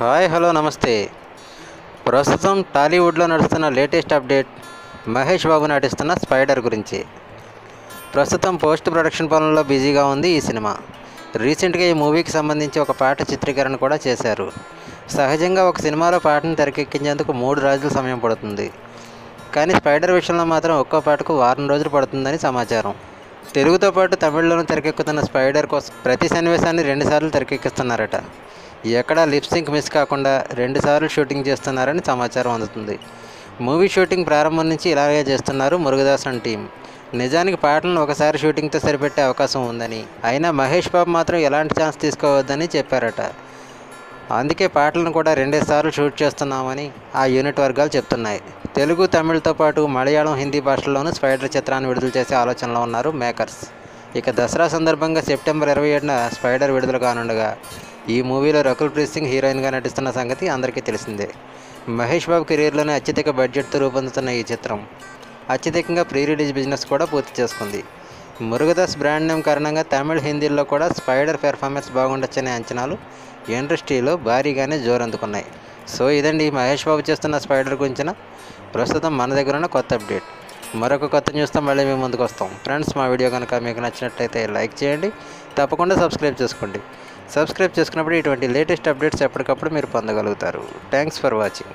Hi hello నమస్తే. ప్రస్తుతం టాలీవుడ్లో నడుస్తున్న లేటెస్ట్ అప్డేట్ మహేష్ బాబు నటిస్తున్న స్పైడర్ గురించి. ప్రస్తుతం పోస్ట్ ప్రొడక్షన్ పనుల్లో బిజీగా ఉంది ఈ సినిమా. రీసెంట్గా ఈ మూవీకి సంబంధించి ఒక పాట చిత్రీకరణ కూడా చేశారు. సహజంగా ఒక సినిమాలో పాటను తెరకెక్కించేందుకు 3 రోజుల సమయం పడుతుంది. కానీ స్పైడర్ విషయంలో మాత్రం ఒక్కో పాటకు వారం రోజులు పడుతుందని సమాచారం. తెలుగుతో పాటు తమిళ్లోనూ తెరకెక్కుతున్న స్పైడర్ కోసం ప్రతి సన్నివేశాన్ని 2 సార్లు తెరకెక్కిస్తున్నారట. ఎక్కడా లిప్ సింక్ మిస్ కాకుండా 2 సార్లు షూటింగ్ చేస్తున్నారని సమాచారం అందుతుంది. మూవీ షూటింగ్ ప్రారంభం నుంచి ఇలాగే చేస్తున్నారు మురుగదాస్ అండ్ టీం. నిజానికి పాటలను ఒకసారి షూటింగ్తో సరిపెట్టే అవకాశం ఉందని, అయినా మహేష్ బాబు మాత్రం ఎలాంటి ఛాన్స్ తీసుకోవద్దని చెప్పారట. అందుకే పాటలను కూడా 2 సార్లు షూట్ చేస్తున్నామని ఆ యూనిట్ వర్గాలు చెప్తున్నాయి. తెలుగు, తమిళ్తో పాటు మలయాళం, హిందీ భాషల్లోనూ స్పైడర్ చిత్రాన్ని విడుదల చేసే ఆలోచనలో ఉన్నారు మేకర్స్. ఇక దసరా సందర్భంగా సెప్టెంబర్ 27న స్పైడర్ విడుదల కానుండగా ఈ మూవీలో రకుల్ ప్రీత్ సింగ్ హీరోయిన్గా నటిస్తున్న సంగతి అందరికీ తెలిసిందే. మహేష్ బాబు కెరీర్లోనే అత్యధిక బడ్జెట్తో రూపొందుతున్న ఈ చిత్రం అత్యధికంగా ప్రీ రిలీజ్ బిజినెస్ కూడా పూర్తి చేసుకుంది. మురుగదాస్ బ్రాండ్ నేమ్ కారణంగా తమిళ్, హిందీల్లో కూడా స్పైడర్ పెర్ఫార్మెన్స్ బాగుండొచ్చనే అంచనాలు ఇండస్ట్రీలో భారీగానే జోరందుకున్నాయి. సో ఇదండి మహేష్ బాబు చేస్తున్న స్పైడర్ గురించిన ప్రస్తుతం మన దగ్గర ఉన్న కొత్త అప్డేట్. మరొక కొత్త న్యూస్తో మళ్ళీ మేము ముందుకు వస్తాం. ఫ్రెండ్స్, మా వీడియో కనుక మీకు నచ్చినట్లయితే లైక్ చేయండి, తప్పకుండా సబ్స్క్రైబ్ చేసుకోండి. సబ్స్క్రైబ్ చేసుకున్నప్పుడు ఇటువంటి లేటెస్ట్ అప్డేట్స్ ఎప్పటికప్పుడు మీరు పొందగలుగుతారు. Thanks for watching.